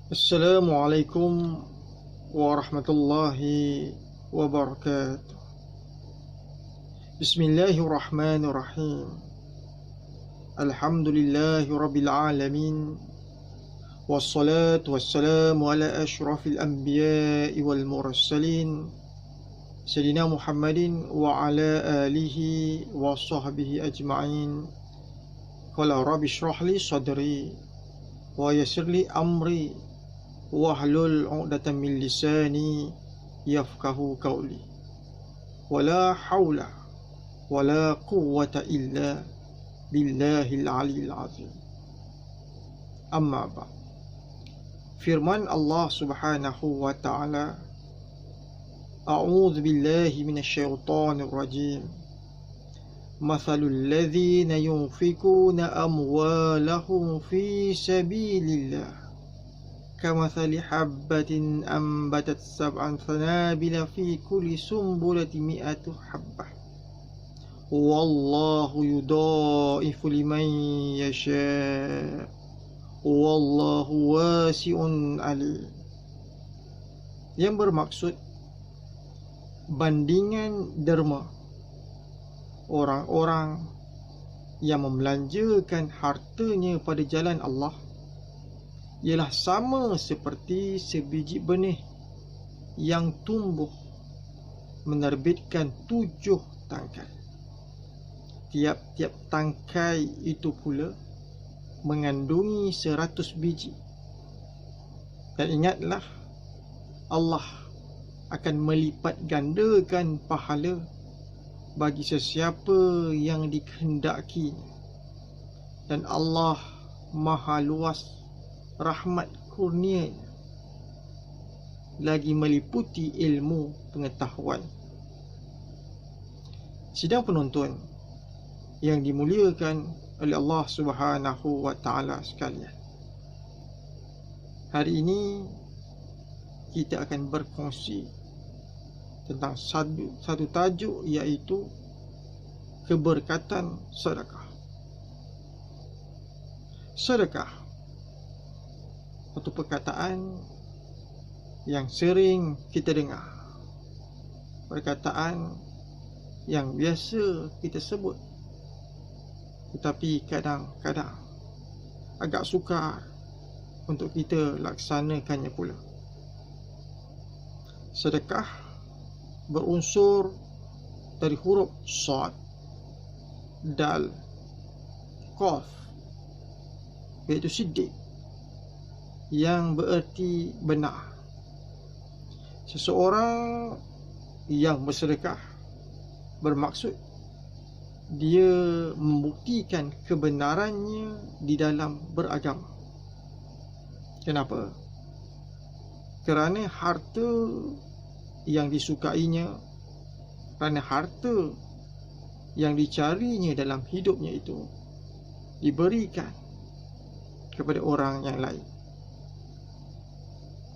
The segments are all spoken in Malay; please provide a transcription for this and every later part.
Assalamualaikum warahmatullahi wabarakatuh. Bismillahirrahmanirrahim. Alhamdulillahi rabbil alamin. Wassalatu wassalamu ala ashrafil anbiya'i wal mursalin Sayyidina Muhammadin wa ala alihi wa sahbihi ajma'in. Qala rabbi shrah li sadri wa yassir li amri wahlul 'uqdatam min lisani yafqahu qawli. Wala haula wala quwwata illa billahil aliyil azim. Amma ba'd. Firman Allah Subhanahu wa ta'ala, A'udzu billahi minasyaitonir rajim. Mathalul ladzina yunfikuna amwalahum fi sabilillah kamathali habbatin ambatat sab'an sanabila fi kulli sumbulati mi'atu habbah wallahu yudha'ifu liman yasha' wallahu wasi'un alim. Yang bermaksud bandingan derma orang-orang yang membelanjakan hartanya pada jalan Allah ialah sama seperti sebiji benih yang tumbuh menerbitkan 7 tangkai. Tiap-tiap tangkai itu pula mengandungi 100 biji. Dan ingatlah, Allah akan melipat gandakan pahala bagi sesiapa yang dikehendakinya. Dan Allah maha luas rahmat kurnianya, lagi meliputi ilmu pengetahuan. Sidang penonton yang dimuliakan oleh Allah Subhanahu wa ta'ala sekalian, hari ini kita akan berkongsi tentang satu tajuk, iaitu keberkatan sedekah. Sedekah, satu perkataan yang sering kita dengar, perkataan yang biasa kita sebut, tetapi kadang-kadang agak sukar untuk kita laksanakannya pula. Sedekah berunsur dari huruf Shad, Dal, Qaf, iaitu siddiq, yang bererti benar. Seseorang yang bersedekah bermaksud dia membuktikan kebenarannya di dalam beragama. Kenapa? Kerana harta yang disukainya, kerana harta yang dicarinya dalam hidupnya itu diberikan kepada orang yang lain.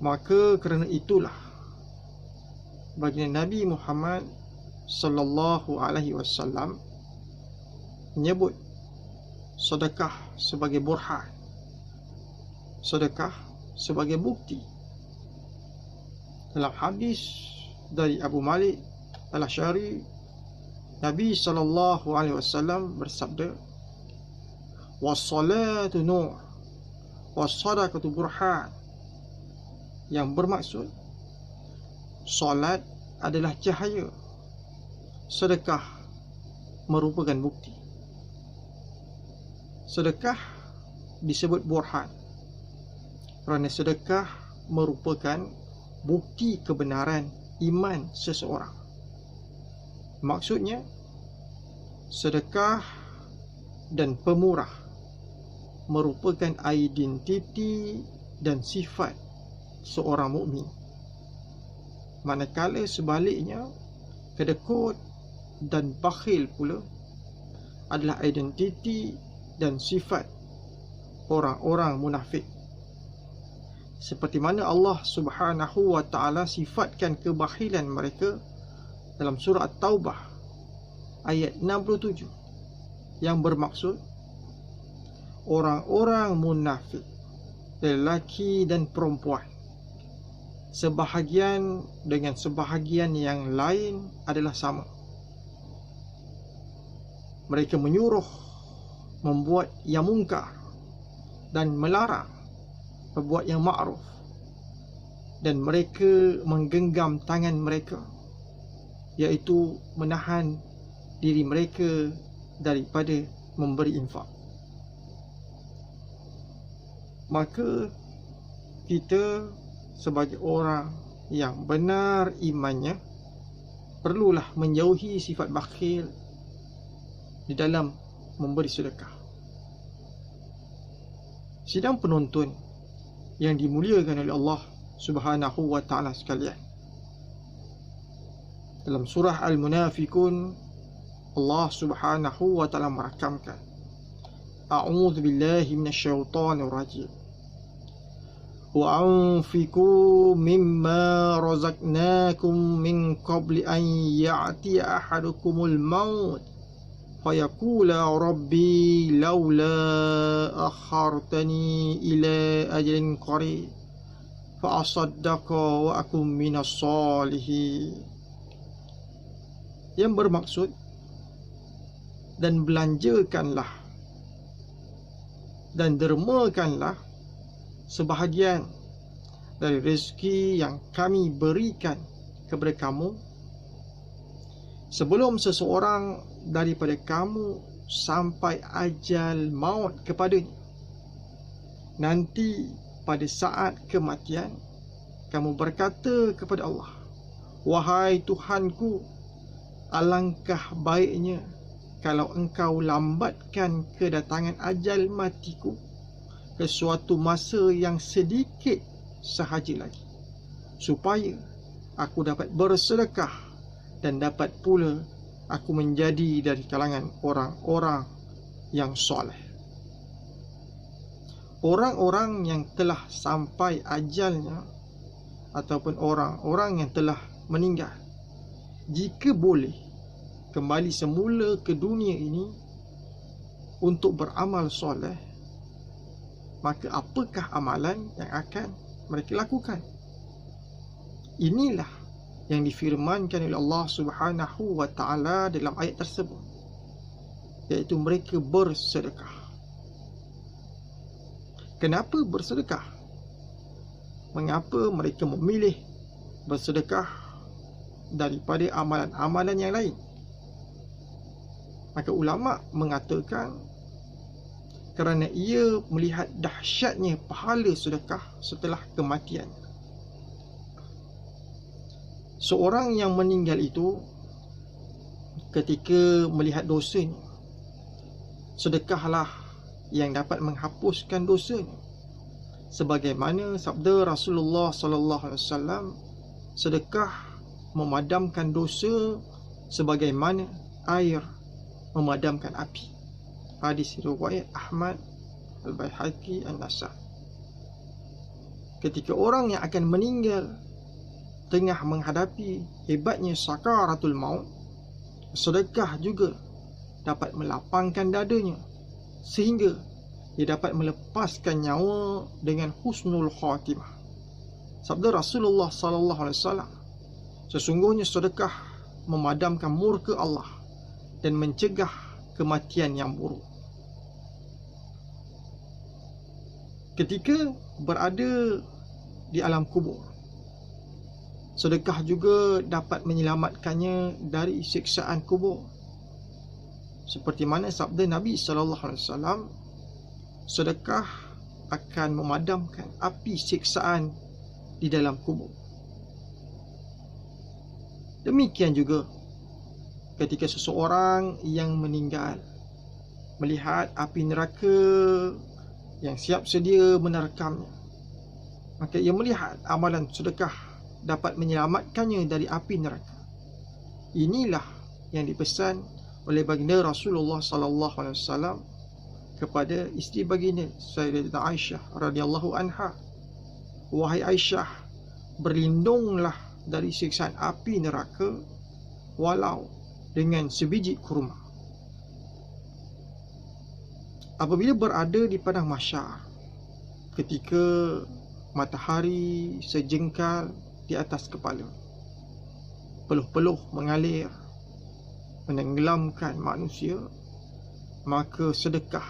Maka kerana itulah baginda Nabi Muhammad sallallahu alaihi wasallam menyebut sedekah sebagai burhan, sedekah sebagai bukti. Dalam hadis dari Abu Malik Al-Asy'ari, Nabi sallallahu alaihi wasallam bersabda, "Was-salatu nur, was-sadaqatu burhan." Yang bermaksud, solat adalah cahaya, sedekah merupakan bukti. Sedekah disebut burhan kerana sedekah merupakan bukti kebenaran iman seseorang. Maksudnya, sedekah dan pemurah merupakan identiti dan sifat seorang mukmin, manakala sebaliknya kedekut dan bakhil pula adalah identiti dan sifat orang-orang munafik. Seperti mana Allah Subhanahu wa ta'ala sifatkan kebakhilan mereka dalam surah At-Taubah ayat 67, yang bermaksud orang-orang munafik lelaki dan perempuan, sebahagian dengan sebahagian yang lain adalah sama. Mereka menyuruh membuat yang mungkar dan melarang berbuat yang ma'ruf, dan mereka menggenggam tangan mereka, iaitu menahan diri mereka daripada memberi infak. Maka kita sebagai orang yang benar imannya perlulah menjauhi sifat bakhil di dalam memberi sedekah. Sidang penonton yang dimuliakan oleh Allah Subhanahu wa ta'ala sekalian, dalam surah Al-Munafikun, Allah Subhanahu wa ta'ala merakamkan, A'udzu billahi minasyaitonir rajim. Wa anfiqu mimma razaqnakum min qabli an ya'tiya ahadukumul maut fayaqula rabbi laula akhartani ila ajalin qarib fa asaddaqa wa akum minas solihin. Yang bermaksud, dan belanjakanlah dan dermakanlah sebahagian dari rezeki yang kami berikan kepada kamu sebelum seseorang daripada kamu sampai ajal maut kepadanya. Nanti pada saat kematian kamu berkata kepada Allah, wahai Tuhanku, alangkah baiknya kalau engkau lambatkan kedatangan ajal matiku ke suatu masa yang sedikit sahaja lagi, supaya aku dapat bersedekah dan dapat pula aku menjadi dari kalangan orang-orang yang soleh. Orang-orang yang telah sampai ajalnya ataupun orang-orang yang telah meninggal, jika boleh kembali semula ke dunia ini untuk beramal soleh, maka apakah amalan yang akan mereka lakukan? Inilah yang difirmankan oleh Allah Subhanahu wa ta'ala dalam ayat tersebut, iaitu mereka bersedekah. Kenapa bersedekah? Mengapa mereka memilih bersedekah daripada amalan-amalan yang lain? Maka ulama mengatakan kerana ia melihat dahsyatnya pahala sedekah setelah kematian. Seorang yang meninggal itu, ketika melihat dosanya, sedekahlah yang dapat menghapuskan dosanya. Sebagaimana sabda Rasulullah sallallahu alaihi wasallam, sedekah memadamkan dosa sebagaimana air memadamkan api. Hadis riwayat Ahmad, Al-Baihaqi, An-Nasai. Ketika orang yang akan meninggal tengah menghadapi hebatnya sakaratul maut, sedekah juga dapat melapangkan dadanya sehingga dia dapat melepaskan nyawa dengan husnul khatimah. Sabda Rasulullah sallallahu alaihi wasallam, sesungguhnya sedekah memadamkan murka Allah dan mencegah kematian yang buruk. Ketika berada di alam kubur, sedekah juga dapat menyelamatkannya dari siksaan kubur. Seperti mana sabda Nabi sallallahu alaihi wasallam, sedekah akan memadamkan api siksaan di dalam kubur. Demikian juga ketika seseorang yang meninggal melihat api neraka yang siap sedia menerkamnya, maka ia melihat amalan sedekah dapat menyelamatkannya dari api neraka. Inilah yang dipesan oleh baginda Rasulullah sallallahu alaihi wasallam kepada isteri baginda Sayyidatina Aisyah radhiyallahu anha, wahai Aisyah, berlindunglah dari siksaan api neraka walau dengan sebiji kurma. Apabila berada di padang mahsyar, ketika matahari sejengkal di atas kepala, peluh-peluh mengalir menenggelamkan manusia, maka sedekah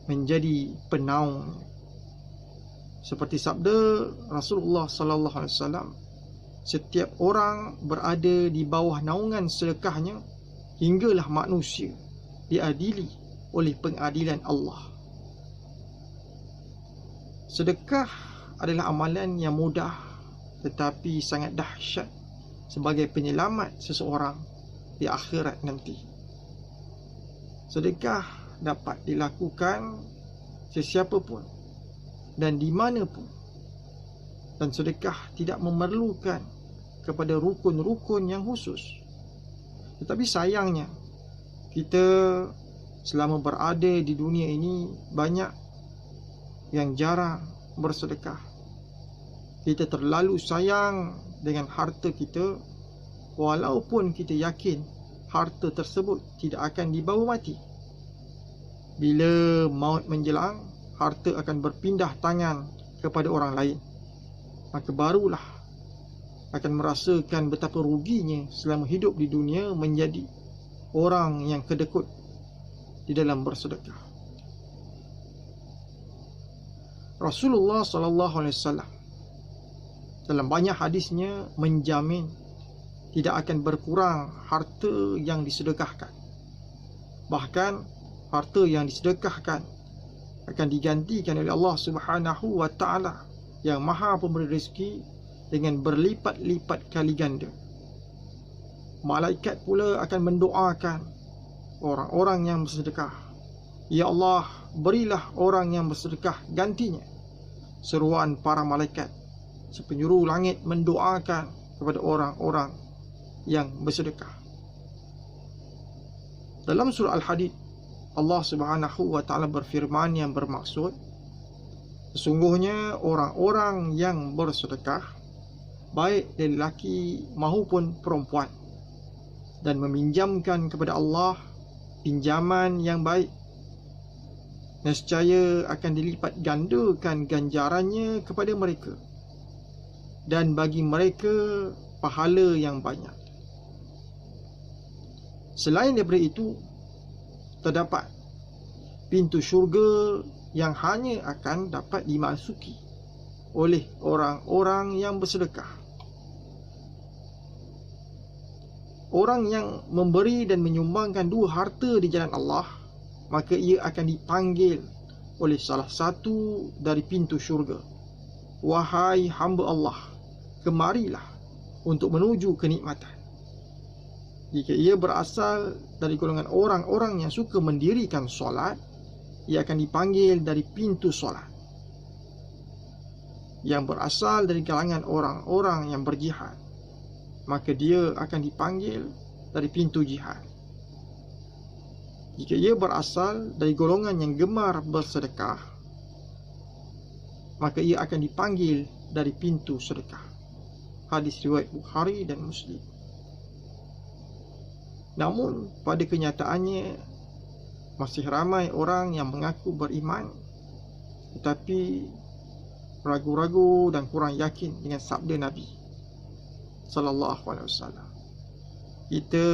menjadi penaung. Seperti sabda Rasulullah sallallahu alaihi wasallam, setiap orang berada di bawah naungan sedekahnya hinggalah manusia diadili oleh pengadilan Allah. Sedekah adalah amalan yang mudah tetapi sangat dahsyat sebagai penyelamat seseorang di akhirat nanti. Sedekah dapat dilakukan sesiapa pun dan di mana pun, dan sedekah tidak memerlukan kepada rukun-rukun yang khusus. Tetapi sayangnya, kita selama berada di dunia ini banyak yang jarang bersedekah. Kita terlalu sayang dengan harta kita, walaupun kita yakin harta tersebut tidak akan dibawa mati. Bila maut menjelang, harta akan berpindah tangan kepada orang lain. Maka barulah akan merasakan betapa ruginya selama hidup di dunia menjadi orang yang kedekut di dalam bersedekah. Rasulullah sallallahu alaihi wasallam dalam banyak hadisnya menjamin tidak akan berkurang harta yang disedekahkan. Bahkan harta yang disedekahkan akan digantikan oleh Allah Subhanahu wa taala yang Maha Pemberi rezeki dengan berlipat-lipat kali ganda. Malaikat pula akan mendoakan orang-orang yang bersedekah, "Ya Allah, berilah orang yang bersedekah gantinya." Seruan para malaikat sepenjuru langit mendoakan kepada orang-orang yang bersedekah. Dalam surah Al-Hadid, Allah Subhanahu wa taala berfirman yang bermaksud, sesungguhnya orang-orang yang bersedekah, baik dari lelaki maupun perempuan, dan meminjamkan kepada Allah pinjaman yang baik, nescaya akan dilipat gandakan ganjarannya kepada mereka, dan bagi mereka pahala yang banyak. Selain daripada itu, terdapat pintu syurga yang hanya akan dapat dimasuki oleh orang-orang yang bersedekah. Orang yang memberi dan menyumbangkan dua harta di jalan Allah, maka ia akan dipanggil oleh salah satu dari pintu syurga. "Wahai hamba Allah, kemarilah untuk menuju kenikmatan." Jika ia berasal dari golongan orang-orang yang suka mendirikan solat, ia akan dipanggil dari pintu solat. Yang berasal dari kalangan orang-orang yang berjihad, maka dia akan dipanggil dari pintu jihad. Jika ia berasal dari golongan yang gemar bersedekah, maka ia akan dipanggil dari pintu sedekah. Hadis riwayat Bukhari dan Muslim. Namun pada kenyataannya masih ramai orang yang mengaku beriman tetapi ragu-ragu dan kurang yakin dengan sabda Nabi sallallahu alaihi wasallam. Kita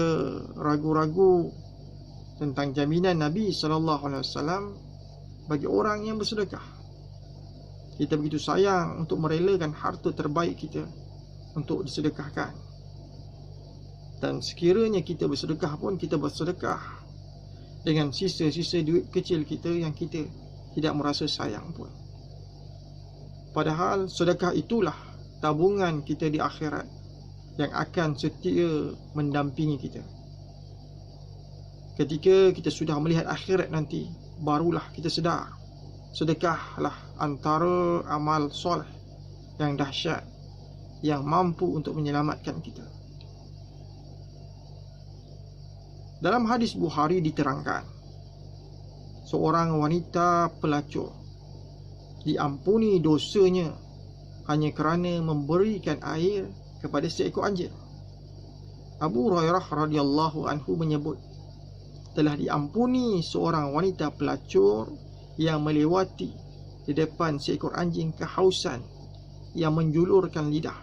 ragu-ragu tentang jaminan Nabi sallallahu alaihi wasallam bagi orang yang bersedekah. Kita begitu sayang untuk merelakan harta terbaik kita untuk disedekahkan. Dan sekiranya kita bersedekah pun, kita bersedekah dengan sisa-sisa duit kecil kita yang kita tidak merasa sayang pun. Padahal sedekah itulah tabungan kita di akhirat yang akan setia mendampingi kita. Ketika kita sudah melihat akhirat nanti, barulah kita sedar sedekahlah antara amal soleh yang dahsyat yang mampu untuk menyelamatkan kita. Dalam hadis Bukhari diterangkan, seorang wanita pelacur diampuni dosanya hanya kerana memberikan air kepada seekor anjing. Abu Hurairah radhiyallahu anhu menyebut, telah diampuni seorang wanita pelacur yang melewati di depan seekor anjing kehausan yang menjulurkan lidah.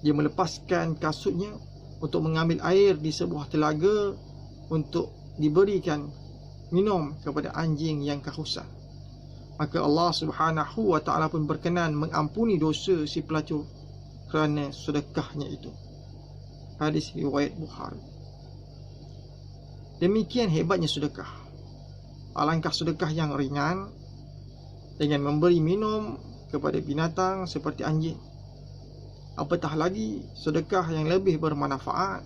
Dia melepaskan kasutnya untuk mengambil air di sebuah telaga untuk diberikan minum kepada anjing yang kehausan. Maka Allah Subhanahu wa ta'ala pun berkenan mengampuni dosa si pelacur kerana sedekahnya itu. Hadis riwayat Bukhari. Demikian hebatnya sedekah. Alangkah sedekah yang ringan dengan memberi minum kepada binatang seperti anjing. Apatah lagi sedekah yang lebih bermanfaat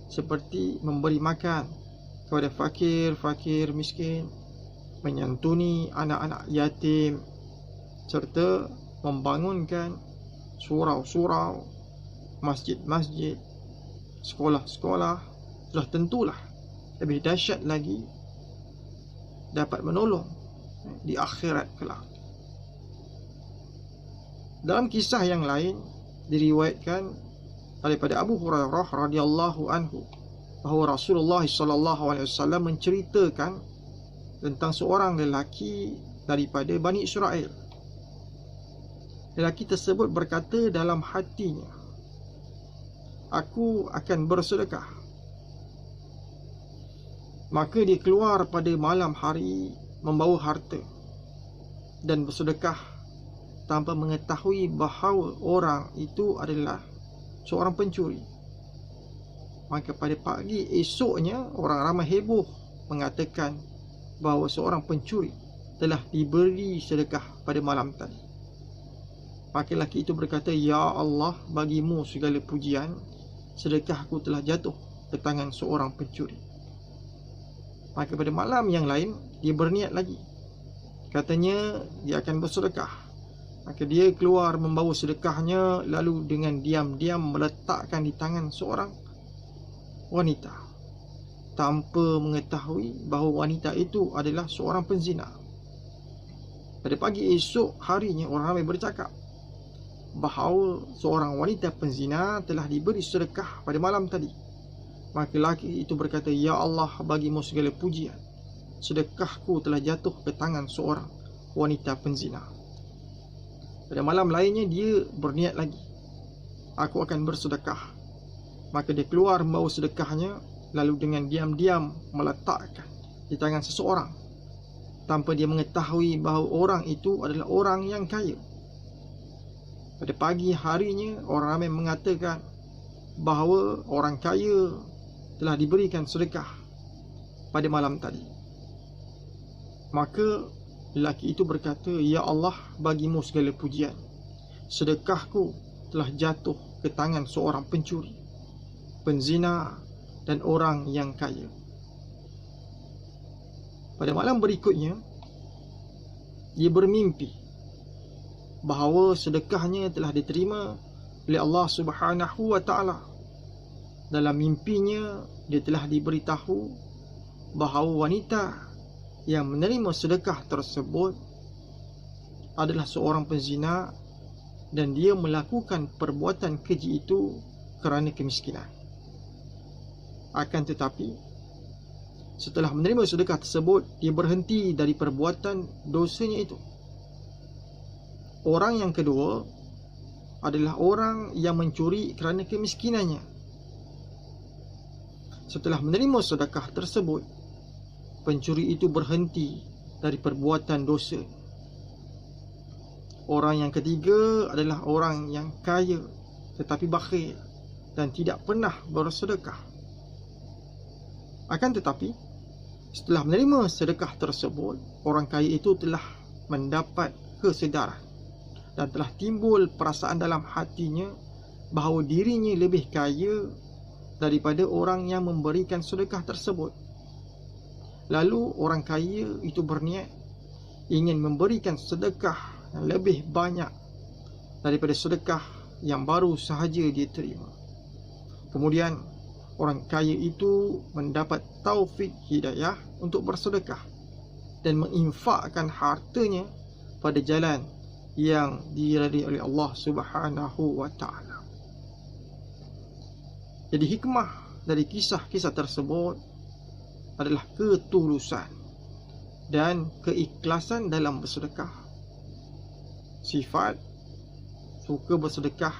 seperti memberi makan kepada fakir miskin, menyantuni anak-anak yatim, serta membangunkan surau-surau, masjid-masjid, sekolah-sekolah. Sudah tentulah lebih dahsyat lagi dapat menolong di akhirat kelak. Dalam kisah yang lain diriwayatkan daripada Abu Hurairah radhiyallahu anhu bahawa Rasulullah sallallahu alaihi wasallam menceritakan tentang seorang lelaki daripada Bani Israel. Lelaki tersebut berkata dalam hatinya, "Aku akan bersedekah." Maka dia keluar pada malam hari membawa harta dan bersedekah tanpa mengetahui bahawa orang itu adalah seorang pencuri. Maka pada pagi esoknya orang ramai heboh mengatakan bahawa seorang pencuri telah diberi sedekah pada malam tadi. Maka lelaki itu berkata, "Ya Allah, bagimu segala pujian, sedekahku telah jatuh ke tangan seorang pencuri." Maka pada malam yang lain dia berniat lagi. Katanya dia akan bersedekah. Maka dia keluar membawa sedekahnya, lalu dengan diam-diam meletakkan di tangan seorang wanita tanpa mengetahui bahawa wanita itu adalah seorang penzina. Pada pagi esok harinya orang ramai bercakap bahawa seorang wanita penzina telah diberi sedekah pada malam tadi. Maka lelaki itu berkata, "Ya Allah, bagimu segala pujian, sedekahku telah jatuh ke tangan seorang wanita penzina." Pada malam lainnya dia berniat lagi, "Aku akan bersedekah." Maka dia keluar membawa sedekahnya, lalu dengan diam-diam meletakkan di tangan seseorang tanpa dia mengetahui bahawa orang itu adalah orang yang kaya. Pada pagi harinya orang ramai mengatakan bahawa orang kaya telah diberikan sedekah pada malam tadi. Maka lelaki itu berkata, "Ya Allah, bagimu segala pujian, sedekahku telah jatuh ke tangan seorang pencuri, penzina dan orang yang kaya." Pada malam berikutnya dia bermimpi bahawa sedekahnya telah diterima oleh Allah Subhanahu wa ta'ala. Dalam mimpinya dia telah diberitahu bahawa wanita yang menerima sedekah tersebut adalah seorang penzina dan dia melakukan perbuatan keji itu kerana kemiskinan. Akan tetapi setelah menerima sedekah tersebut, dia berhenti dari perbuatan dosanya itu. Orang yang kedua adalah orang yang mencuri kerana kemiskinannya. Setelah menerima sedekah tersebut, pencuri itu berhenti dari perbuatan dosa. Orang yang ketiga adalah orang yang kaya tetapi bakhil dan tidak pernah bersedekah. Akan tetapi setelah menerima sedekah tersebut, orang kaya itu telah mendapat kesedaran dan telah timbul perasaan dalam hatinya bahawa dirinya lebih kaya daripada orang yang memberikan sedekah tersebut. Lalu orang kaya itu berniat ingin memberikan sedekah yang lebih banyak daripada sedekah yang baru sahaja dia terima. Kemudian orang kaya itu mendapat taufik hidayah untuk bersedekah dan menginfakkan hartanya pada jalan yang diridai oleh Allah Subhanahu wa ta'ala. Jadi hikmah dari kisah-kisah tersebut adalah ketulusan dan keikhlasan dalam bersedekah sifat suka bersedekah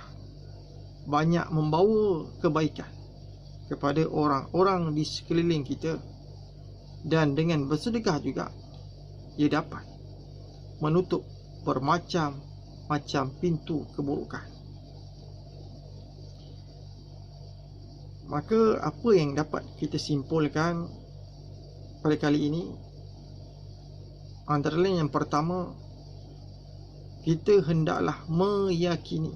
banyak membawa kebaikan kepada orang-orang di sekeliling kita, dan dengan bersedekah juga ia dapat menutup bermacam-macam pintu keburukan. Maka apa yang dapat kita simpulkan pada kali ini, antara lain yang pertama, kita hendaklah meyakini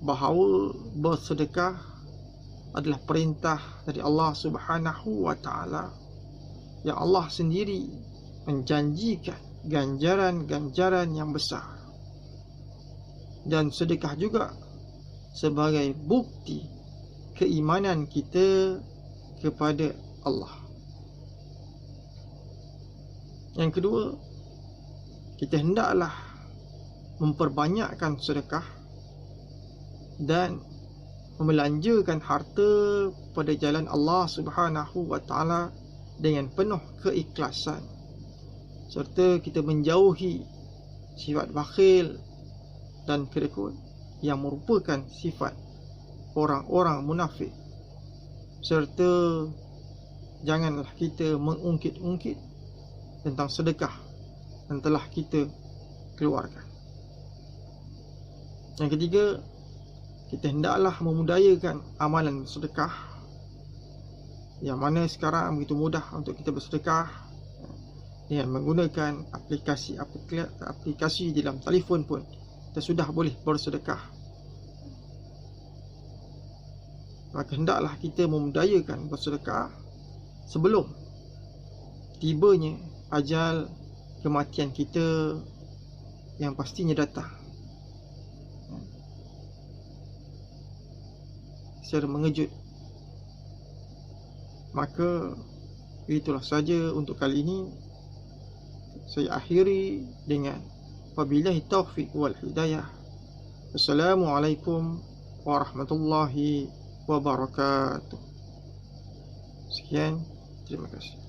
bahawa bersedekah adalah perintah dari Allah Subhanahu wa taala, yang Allah sendiri menjanjikan ganjaran-ganjaran yang besar. Dan sedekah juga sebagai bukti keimanan kita kepada Allah. Yang kedua, kita hendaklah memperbanyakkan sedekah dan membelanjakan harta pada jalan Allah Subhanahu wa taala dengan penuh keikhlasan, serta kita menjauhi sifat bakhil dan kedekut yang merupakan sifat orang-orang munafik, serta janganlah kita mengungkit-ungkit tentang sedekah yang telah kita keluarkan. Yang ketiga, kita hendaklah memudayakan amalan sedekah, yang mana sekarang begitu mudah untuk kita bersedekah dengan menggunakan aplikasi di dalam telefon pun kita sudah boleh bersedekah. Maka hendaklah kita memudayakan bersedekah sebelum tibanya ajal kematian kita yang pastinya datang secara mengejut. Maka itulah saja untuk kali ini. Saya akhiri dengan wabillahi taufiq wal hidayah. Assalamualaikum warahmatullahi wabarakatuh. Sekian, terima kasih.